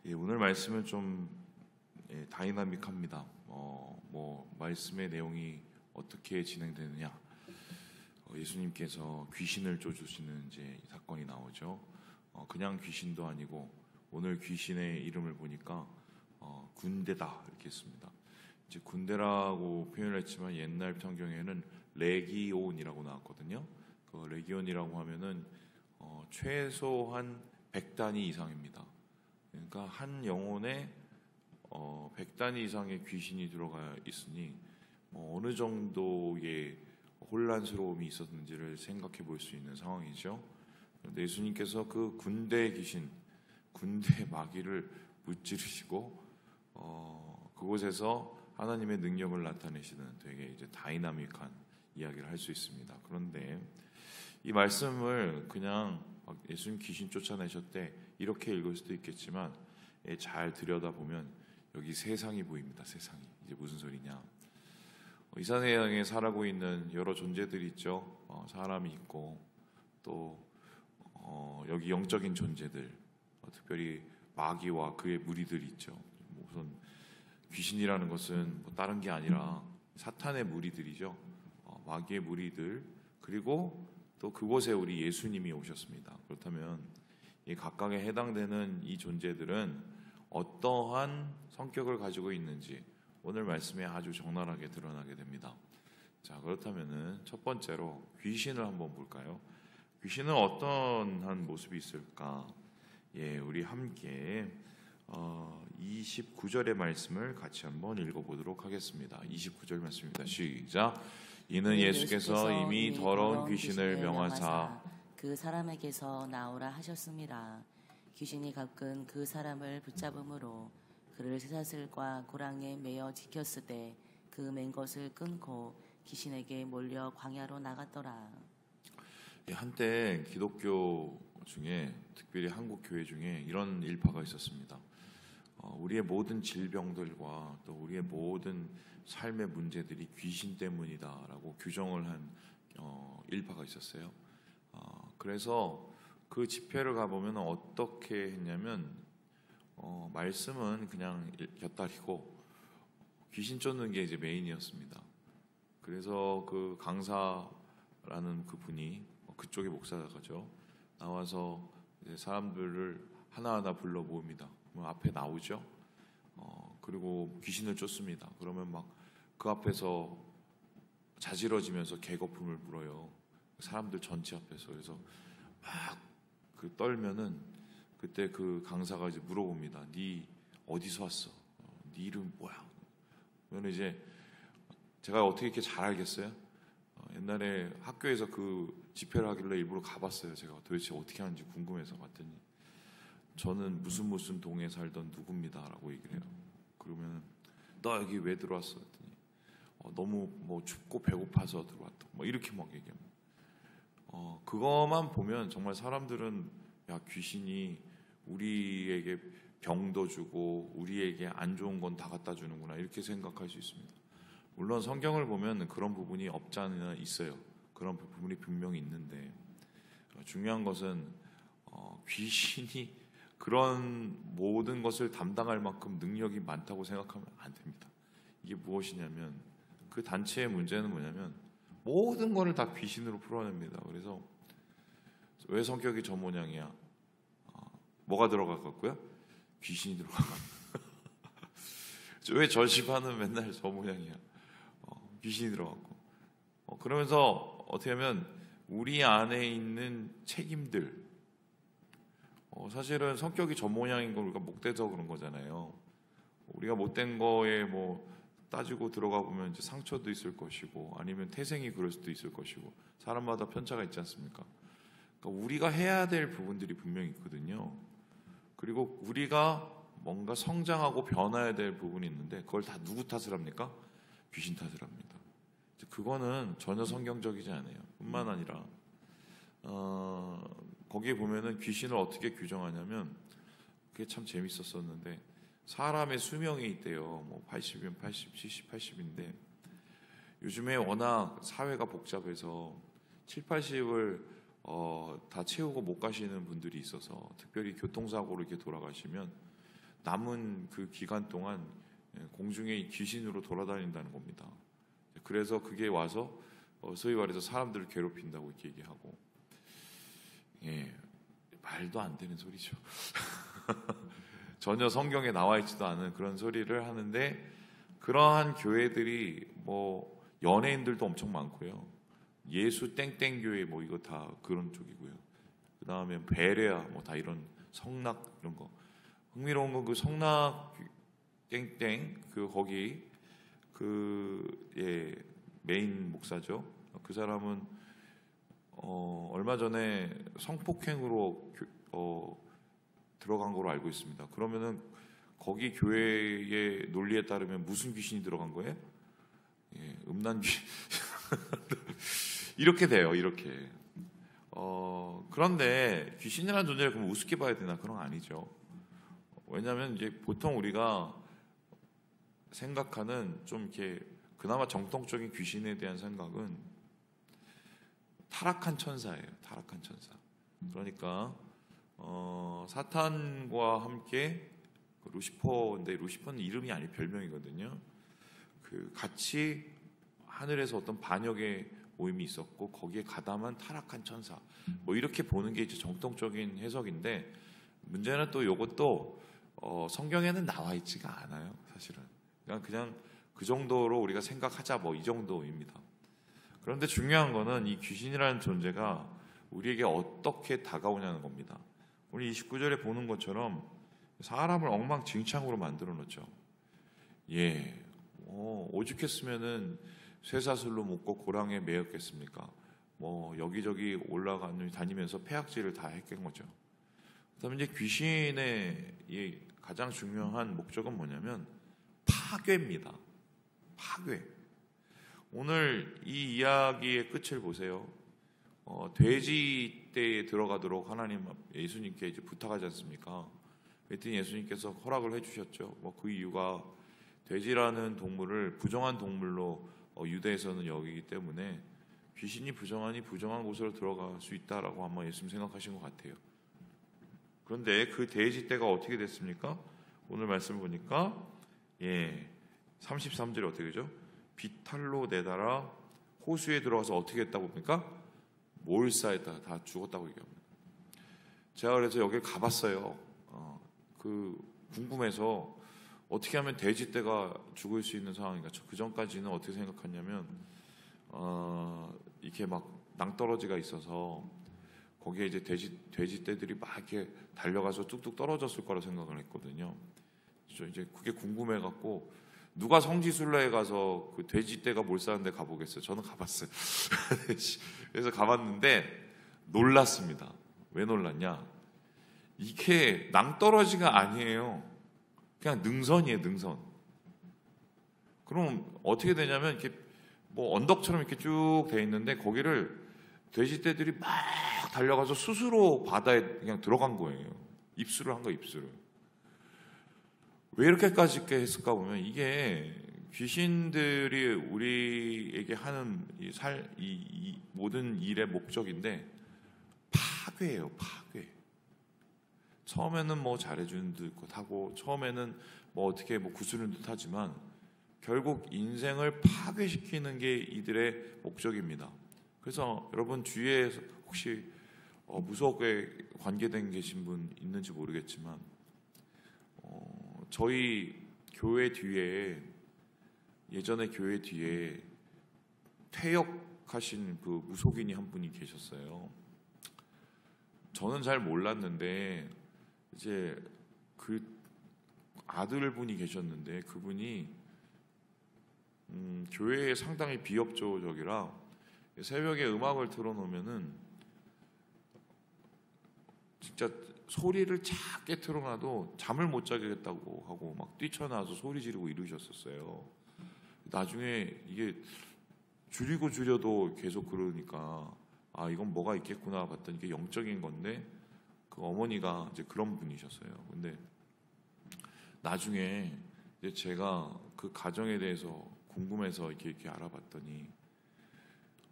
예, 오늘 말씀은 좀 다이나믹합니다. 말씀의 내용이 어떻게 진행되느냐. 예수님께서 귀신을 쫓으시는 이제 사건이 나오죠. 그냥 귀신도 아니고 오늘 귀신의 이름을 보니까 군대다 이렇게 했습니다. 이제 군대라고 표현을 했지만 옛날 성경에는 레기온이라고 나왔거든요. 그 레기온이라고 하면은 최소한 100단위 이상입니다. 그러니까 한 영혼에 100단위 이상의 귀신이 들어가 있으니 어느 정도의 혼란스러움이 있었는지를 생각해 볼 수 있는 상황이죠. 그런데 예수님께서 그 군대 귀신, 군대 마귀를 무찌르시고 그곳에서 하나님의 능력을 나타내시는 되게 이제 다이나믹한 이야기를 할 수 있습니다. 그런데 이 말씀을 그냥 예수님 귀신 쫓아내셨대 이렇게 읽을 수도 있겠지만 잘 들여다보면 여기 세상이 보입니다. 세상이. 이제 무슨 소리냐. 이 세상에 살아가고 있는 여러 존재들이 있죠. 사람이 있고 또 여기 영적인 존재들, 특별히 마귀와 그의 무리들이 있죠. 우선 귀신이라는 것은 다른 게 아니라 사탄의 무리들이죠. 마귀의 무리들, 그리고 또 그곳에 우리 예수님이 오셨습니다. 그렇다면 이 각각에 해당되는 이 존재들은 어떠한 성격을 가지고 있는지 오늘 말씀에 아주 적나라하게 드러나게 됩니다. 자, 그렇다면은 첫 번째로 귀신을 한번 볼까요? 귀신은 어떠한 모습이 있을까? 예, 우리 함께 29절의 말씀을 같이 한번 읽어보도록 하겠습니다. 29절 말씀입니다. 시작. 이는 예수께서 이미 더러운 귀신을 명하사 그 사람에게서 나오라 하셨습니다. 귀신이 가끔 그 사람을 붙잡음으로 그를 쇠사슬과 고랑에 매어 지켰을 때 그 맨 것을 끊고 귀신에게 몰려 광야로 나갔더라. 한때 기독교 중에, 특별히 한국 교회 중에 이런 일파가 있었습니다. 우리의 모든 질병들과 또 우리의 모든 삶의 문제들이 귀신 때문이다라고 규정을 한 일파가 있었어요. 그래서 그 집회를 가보면 어떻게 했냐면 말씀은 그냥 곁다리고 귀신 쫓는 게 이제 메인이었습니다. 그래서 그 강사라는 그 분이 그쪽의 목사가죠. 나와서 이제 사람들을 하나하나 불러 모읍니다. 앞에 나오죠. 그리고 귀신을 쫓습니다. 그러면 막 그 앞에서 자지러지면서 개거품을 불어요. 사람들 전체 앞에서. 그래서 막 그 떨면은 그때 그 강사가 이제 물어봅니다. 네 어디서 왔어? 네 이름 뭐야? 그러면 이제 제가 어떻게 이렇게 잘 알겠어요? 옛날에 학교에서 그 집회를 하길래 일부러 가봤어요. 제가 도대체 어떻게 하는지 궁금해서 갔더니 저는 무슨 동에 살던 누구입니다 라고 얘기를 해요. 그러면 너 여기 왜 들어왔어? 했더니 너무 춥고 배고파서 들어왔다. 이렇게 막 얘기합니다. 그것만 보면 정말 사람들은 야, 귀신이 우리에게 병도 주고 우리에게 안 좋은 건 다 갖다 주는구나 이렇게 생각할 수 있습니다. 물론 성경을 보면 그런 부분이 없지 않아 있어요. 그런 부분이 분명히 있는데 중요한 것은 귀신이 그런 모든 것을 담당할 만큼 능력이 많다고 생각하면 안 됩니다. 이게 무엇이냐면 그 단체의 문제는 뭐냐면 모든 것을 다 귀신으로 풀어냅니다. 그래서 왜 성격이 저 모양이야? 뭐가 들어갔고요? 귀신이 들어가. 왜 저 집안은 맨날 저 모양이야? 귀신이 들어갔고. 그러면서 어떻게 하면 우리 안에 있는 책임들, 사실은 성격이 저 모양인 걸 우리가 못돼서 그런 거잖아요. 우리가 못된 거에 따지고 들어가 보면 이제 상처도 있을 것이고 아니면 태생이 그럴 수도 있을 것이고 사람마다 편차가 있지 않습니까? 그러니까 우리가 해야 될 부분들이 분명히 있거든요. 그리고 우리가 뭔가 성장하고 변화해야 될 부분이 있는데 그걸 다 누구 탓을 합니까? 귀신 탓을 합니다. 그거는 전혀 성경적이지 않아요. 뿐만 아니라 거기에 보면은 귀신을 어떻게 규정하냐면 그게 참 재밌었었는데 사람의 수명이 있대요. 80이면 80, 70, 80인데 요즘에 워낙 사회가 복잡해서 7, 80을 다 채우고 못 가시는 분들이 있어서 특별히 교통사고로 이렇게 돌아가시면 남은 그 기간 동안 공중에 귀신으로 돌아다닌다는 겁니다. 그래서 그게 와서 소위 말해서 사람들을 괴롭힌다고 이렇게 얘기하고, 말도 안 되는 소리죠. 전혀 성경에 나와 있지도 않은 그런 소리를 하는데, 그러한 교회들이 뭐 연예인들도 엄청 많고요. 예수 땡땡 교회 뭐 이거 다 그런 쪽이고요. 그 다음에 베레아 뭐 다 이런 성낙 이런 거. 흥미로운 건 그 성낙 땡땡 거기 메인 목사죠. 그 사람은 얼마 전에 성폭행으로 들어간 걸로 알고 있습니다. 그러면은 거기 교회의 논리에 따르면 무슨 귀신이 들어간 거예요? 음란 귀신. 이렇게 돼요. 이렇게. 그런데 귀신이라는 존재를 그럼 우습게 봐야 되나? 그런 건 아니죠. 왜냐하면 이제 보통 우리가 생각하는 좀 이렇게 그나마 정통적인 귀신에 대한 생각은 타락한 천사예요. 타락한 천사. 그러니까 사탄과 함께 루시퍼인데, 루시퍼는 이름이 아니 별명이거든요. 같이 하늘에서 어떤 반역의 모임이 있었고 거기에 가담한 타락한 천사, 뭐 이렇게 보는 게 이제 정통적인 해석인데, 문제는 또 이것도 성경에는 나와 있지가 않아요. 사실은 그냥 그 정도로 우리가 생각하자, 뭐 이 정도입니다. 그런데 중요한 거는 이 귀신이라는 존재가 우리에게 어떻게 다가오냐는 겁니다. 우리 29절에 보는 것처럼 사람을 엉망진창으로 만들어 놓죠. 오죽했으면은 쇠사슬로 묶고 고랑에 매였겠습니까? 뭐 여기저기 다니면서 폐악질을 다 했던 거죠. 그다음에 이제 귀신의 이 가장 중요한 목적은 뭐냐면 파괴입니다. 파괴. 오늘 이 이야기의 끝을 보세요. 돼지 떼에 들어가도록 하나님 예수님께 이제 부탁하지 않습니까? 그랬더니 예수님께서 허락을 해주셨죠. 뭐 그 이유가 돼지라는 동물을 부정한 동물로 유대에서는 여기기 때문에 귀신이 부정한 곳으로 들어갈 수 있다라고 아마 예수님 생각하신 것 같아요. 그런데 그 돼지 떼가 어떻게 됐습니까? 오늘 말씀 보니까 33절에 어떻게 되죠? 비탈로 내달아 호수에 들어가서 어떻게 했다고 봅니까? 몰사했다. 다 죽었다고 얘기합니다. 제가 그래서 여기 가봤어요. 궁금해서 어떻게 하면 돼지떼가 죽을 수 있는 상황인가. 그 전까지는 어떻게 생각했냐면 이렇게 막 낭떠러지가 있어서 거기에 이제 돼지떼들이 막 이렇게 달려가서 뚝뚝 떨어졌을 거라 생각을 했거든요. 그래서 이제 그게 궁금해갖고 누가 성지순례에 가서 그 돼지떼가 몰사하는 데 가보겠어요. 저는 가봤어요. 그래서 가봤는데 놀랐습니다. 왜 놀랐냐? 이게 낭떠러지가 아니에요. 그냥 능선이에요, 능선. 그럼 어떻게 되냐면 이렇게 뭐 언덕처럼 이렇게 쭉 돼 있는데 거기를 돼지떼들이 막 달려가서 스스로 바다에 그냥 들어간 거예요. 입수를 한 거예요, 입수를. 왜 이렇게까지 했을까 보면 이게 귀신들이 우리에게 하는 이 모든 일의 목적인데 파괴예요, 파괴. 처음에는 뭐 잘해주는 듯 하고 처음에는 뭐 어떻게 뭐 구슬는 듯 하지만 결국 인생을 파괴시키는 게 이들의 목적입니다. 그래서 여러분 주위에 혹시 무속에 관계된 계신 분 있는지 모르겠지만 저희 교회 뒤에 예전에 교회 뒤에 퇴역하신 그 무속인이 한 분이 계셨어요. 저는 잘 몰랐는데 이제 그 아들분이 계셨는데 그분이 교회에 상당히 비협조적이라 새벽에 음악을 틀어놓으면은 진짜 소리를 작게 틀어놔도 잠을 못 자겠다고 하고 막 뛰쳐나와서 소리 지르고 이러셨었어요. 나중에 이게 줄여도 계속 그러니까 이건 뭐가 있겠구나 봤더니 이게 영적인 건데 그 어머니가 이제 그런 분이셨어요. 근데 나중에 이제 제가 그 가정에 대해서 궁금해서 이렇게 알아봤더니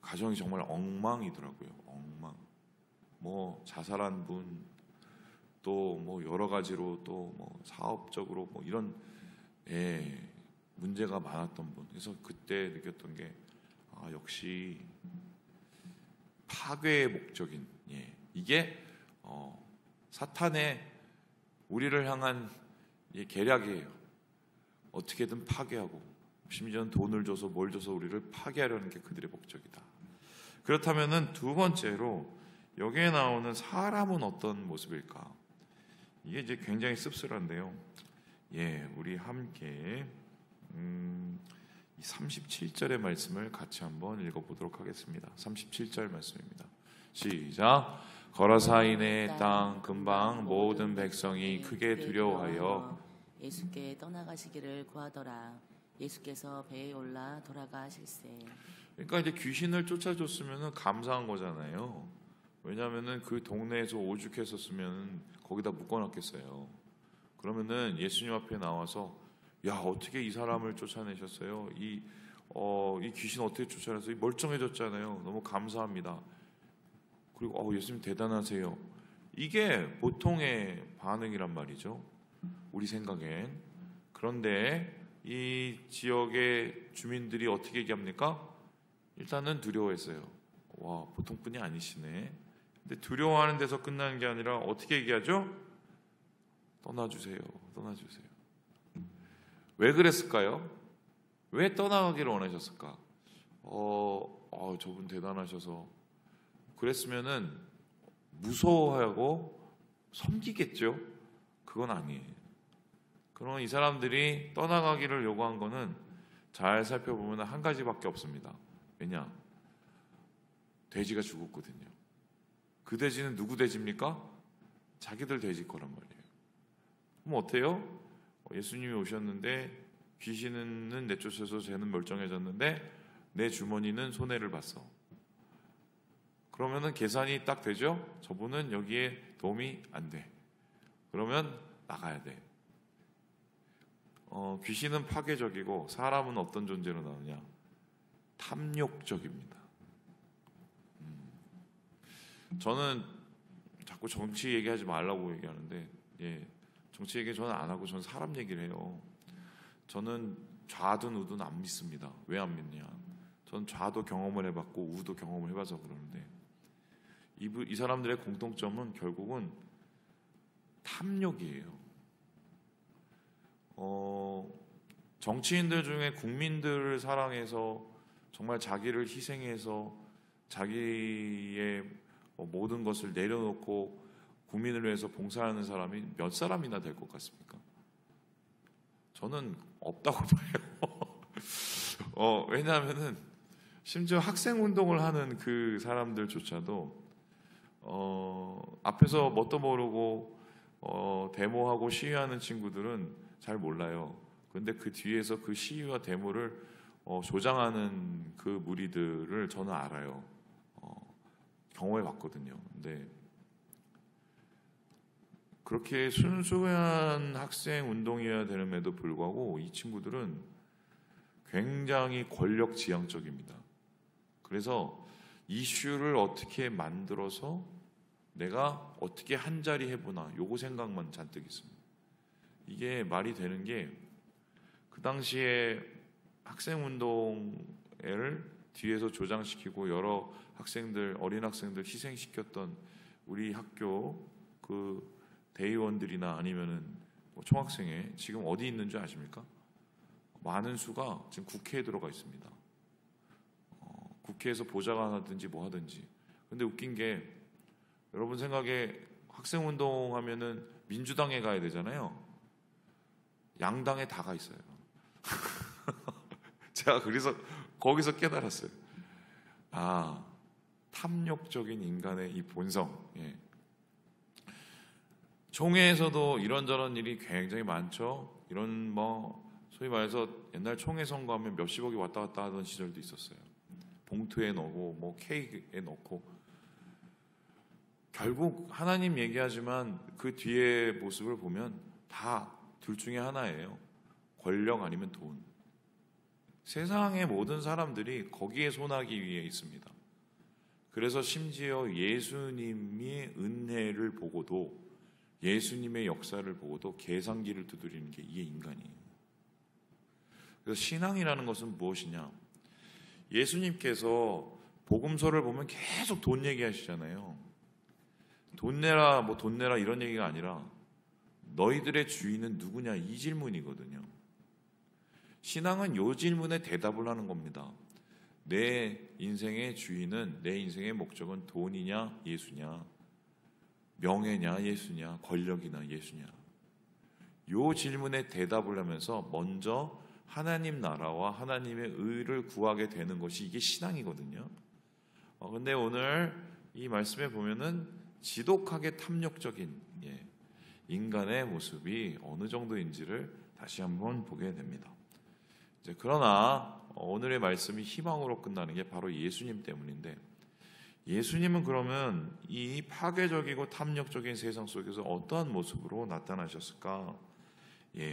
가정이 정말 엉망이더라고요. 엉망. 뭐 자살한 분, 또 뭐 여러 가지로 또 뭐 사업적으로 뭐 이런 문제가 많았던 분. 그래서 그때 느꼈던 게 역시 파괴의 목적인 이게 사탄의 우리를 향한 계략이에요. 어떻게든 파괴하고 심지어는 돈을 줘서 뭘 줘서 우리를 파괴하려는 게 그들의 목적이다. 그렇다면은 두 번째로 여기에 나오는 사람은 어떤 모습일까? 이게 이제 굉장히 씁쓸한데요. 우리 함께 37절의 말씀을 같이 한번 읽어보도록 하겠습니다. 37절 말씀입니다. 시작. 거라사인의 땅 근방 모든 백성이 크게 두려워하여 예수께 떠나가시기를 구하더라. 예수께서 배에 올라 돌아가실세. 그러니까 이제 귀신을 쫓아줬으면 감사한 거잖아요. 왜냐하면은 그 동네에서 오죽했었으면 거기다 묶어놨겠어요. 그러면은 예수님 앞에 나와서 어떻게 이 사람을 쫓아내셨어요? 이 귀신 어떻게 쫓아내서 멀쩡해졌잖아요. 너무 감사합니다. 그리고 예수님 대단하세요. 이게 보통의 반응이란 말이죠. 우리 생각엔. 그런데 이 지역의 주민들이 어떻게 얘기합니까? 일단은 두려워했어요. 보통 분이 아니시네. 근데 두려워하는 데서 끝나는 게 아니라 어떻게 얘기하죠? 떠나주세요. 떠나주세요. 왜 그랬을까요? 왜 떠나가기를 원하셨을까? 저분 대단하셔서 그랬으면은 무서워하고 섬기겠죠? 그건 아니에요. 그럼 이 사람들이 떠나가기를 요구한 거는 잘 살펴보면 한 가지밖에 없습니다. 왜냐? 돼지가 죽었거든요. 그 돼지는 누구 돼지입니까? 자기들 돼지 거란 말이에요. 그럼 어때요? 예수님이 오셨는데 귀신은 내쫓아서 쟤는 멀쩡해졌는데 내 주머니는 손해를 봤어. 그러면은 계산이 딱 되죠? 저분은 여기에 도움이 안 돼. 그러면 나가야 돼. 귀신은 파괴적이고 사람은 어떤 존재로 나오냐? 탐욕적입니다. 저는 자꾸 정치 얘기하지 말라고 얘기하는데 정치 얘기 저는 안 하고 저는 사람 얘기를 해요. 저는 좌든 우든 안 믿습니다. 왜 안 믿냐? 저는 좌도 경험을 해봤고 우도 경험을 해봐서 그러는데 이 사람들의 공통점은 결국은 탐욕이에요. 정치인들 중에 국민들을 사랑해서 정말 자기를 희생해서 자기의 모든 것을 내려놓고 국민을 위해서 봉사하는 사람이 몇 사람이나 될 것 같습니까? 저는 없다고 봐요. 왜냐하면은 심지어 학생 운동을 하는 그 사람들조차도 앞에서 뭣도 모르고 데모하고 시위하는 친구들은 잘 몰라요. 그런데 그 뒤에서 그 시위와 데모를 조장하는 그 무리들을 저는 알아요. 경험해 봤거든요. 근데 그렇게 순수한 학생 운동이어야 되는데도 불구하고 이 친구들은 굉장히 권력 지향적입니다. 그래서 이슈를 어떻게 만들어서 내가 어떻게 한 자리 해보나 요거 생각만 잔뜩 있습니다. 이게 말이 되는 게 그 당시에 학생 운동을 뒤에서 조장시키고 여러 학생들, 어린 학생들 희생시켰던 우리 학교 그 대의원들이나 아니면은 총학생회 지금 어디 있는 줄 아십니까? 많은 수가 지금 국회에 들어가 있습니다. 국회에서 보좌관 하든지 뭐 하든지. 근데 웃긴 게 여러분 생각에 학생 운동하면은 민주당에 가야 되잖아요. 양당에 다 가 있어요. 제가 그래서 거기서 깨달았어요. 탐욕적인 인간의 이 본성. 총회에서도 이런저런 일이 굉장히 많죠. 이런 소위 말해서 옛날 총회 선거하면 몇십억이 왔다 갔다 하던 시절도 있었어요. 봉투에 넣고 케이크에 넣고 결국 하나님 얘기하지만 그 뒤에 모습을 보면 다 둘 중에 하나예요. 권력 아니면 돈. 세상의 모든 사람들이 거기에 손하기 위해 있습니다. 그래서 심지어 예수님의 은혜를 보고도 예수님의 역사를 보고도 계산기를 두드리는 게 이게 인간이에요. 그래서 신앙이라는 것은 무엇이냐? 예수님께서 복음서를 보면 계속 돈 얘기하시잖아요. 돈 내라, 돈 내라 이런 얘기가 아니라 너희들의 주인은 누구냐 이 질문이거든요. 신앙은 이 질문에 대답을 하는 겁니다. 내 인생의 주인은, 내 인생의 목적은 돈이냐 예수냐, 명예냐 예수냐, 권력이나 예수냐. 이 질문에 대답을 하면서 먼저 하나님 나라와 하나님의 의를 구하게 되는 것이 이게 신앙이거든요. 근데 오늘 이 말씀에 보면은 지독하게 탐욕적인 인간의 모습이 어느 정도인지를 다시 한번 보게 됩니다. 그러나 오늘의 말씀이 희망으로 끝나는 게 바로 예수님 때문인데, 예수님은 그러면 이 파괴적이고 탐욕적인 세상 속에서 어떠한 모습으로 나타나셨을까?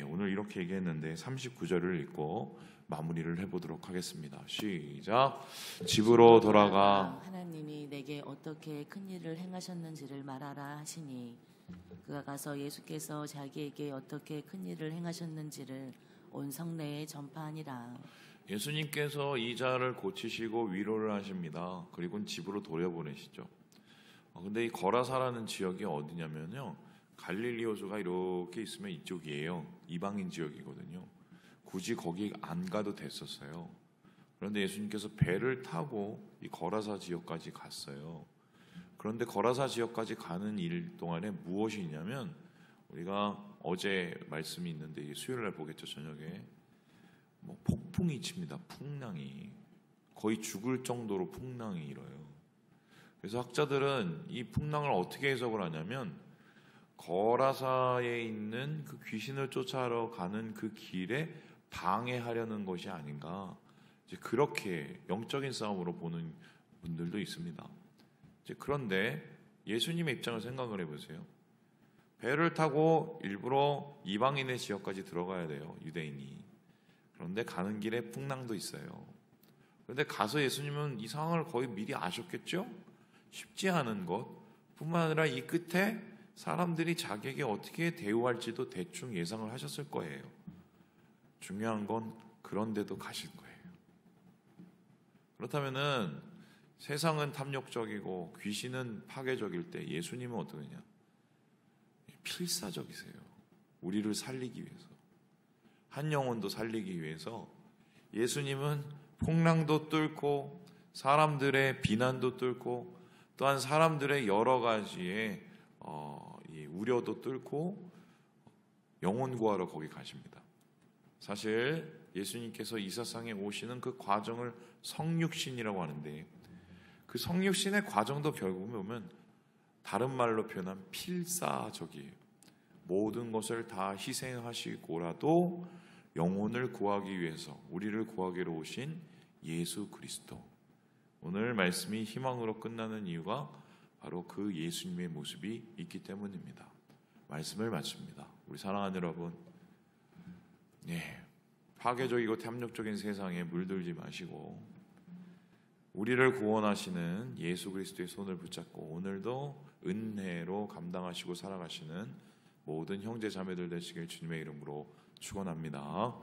오늘 이렇게 얘기했는데 39절을 읽고 마무리를 해보도록 하겠습니다. 시작. 집으로 돌아가 하나님이 내게 어떻게 큰 일을 행하셨는지를 말하라 하시니, 그가 가서 예수께서 자기에게 어떻게 큰 일을 행하셨는지를 온 성내에 전파하니라. 예수님께서 이 자를 고치시고 위로를 하십니다. 그리고 집으로 돌려보내시죠. 근데 이 거라사라는 지역이 어디냐면요, 갈릴리 호수가 이렇게 있으면 이쪽이에요. 이방인 지역이거든요. 굳이 거기 안 가도 됐었어요. 그런데 예수님께서 배를 타고 이 거라사 지역까지 갔어요. 그런데 거라사 지역까지 가는 일 동안에 무엇이 있냐면, 우리가 어제 말씀이 있는데 수요일날 보겠죠, 저녁에. 폭풍이 칩니다. 풍랑이 거의 죽을 정도로 풍랑이 일어요. 그래서 학자들은 이 풍랑을 어떻게 해석을 하냐면, 거라사에 있는 그 귀신을 쫓아러 가는 그 길에 방해하려는 것이 아닌가, 이제 그렇게 영적인 싸움으로 보는 분들도 있습니다. 그런데 예수님의 입장을 생각을 해보세요. 배를 타고 일부러 이방인의 지역까지 들어가야 돼요, 유대인이. 그런데 가는 길에 풍랑도 있어요. 그런데 가서 예수님은 이 상황을 거의 미리 아셨겠죠? 쉽지 않은 것 뿐만 아니라 이 끝에 사람들이 자기에게 어떻게 대우할지도 대충 예상을 하셨을 거예요. 중요한 건 그런데도 가신 거예요. 그렇다면은 세상은 탐욕적이고 귀신은 파괴적일 때 예수님은 어떠느냐? 필사적이세요. 우리를 살리기 위해서, 한 영혼도 살리기 위해서 예수님은 풍랑도 뚫고 사람들의 비난도 뚫고 또한 사람들의 여러 가지의 이 우려도 뚫고 영혼 구하러 거기 가십니다. 사실 예수님께서 이 세상에 오시는 그 과정을 성육신이라고 하는데, 그 성육신의 과정도 결국 보면 다른 말로 표현하면 필사적이에요. 모든 것을 다 희생하시고라도 영혼을 구하기 위해서, 우리를 구하기로 오신 예수 그리스도. 오늘 말씀이 희망으로 끝나는 이유가 바로 그 예수님의 모습이 있기 때문입니다. 말씀을 마칩니다. 우리 사랑하는 여러분, 파괴적이고 탐욕적인 세상에 물들지 마시고 우리를 구원하시는 예수 그리스도의 손을 붙잡고 오늘도 은혜로 감당하시고 살아가시는 모든 형제 자매들 되시길 주님의 이름으로 축원합니다.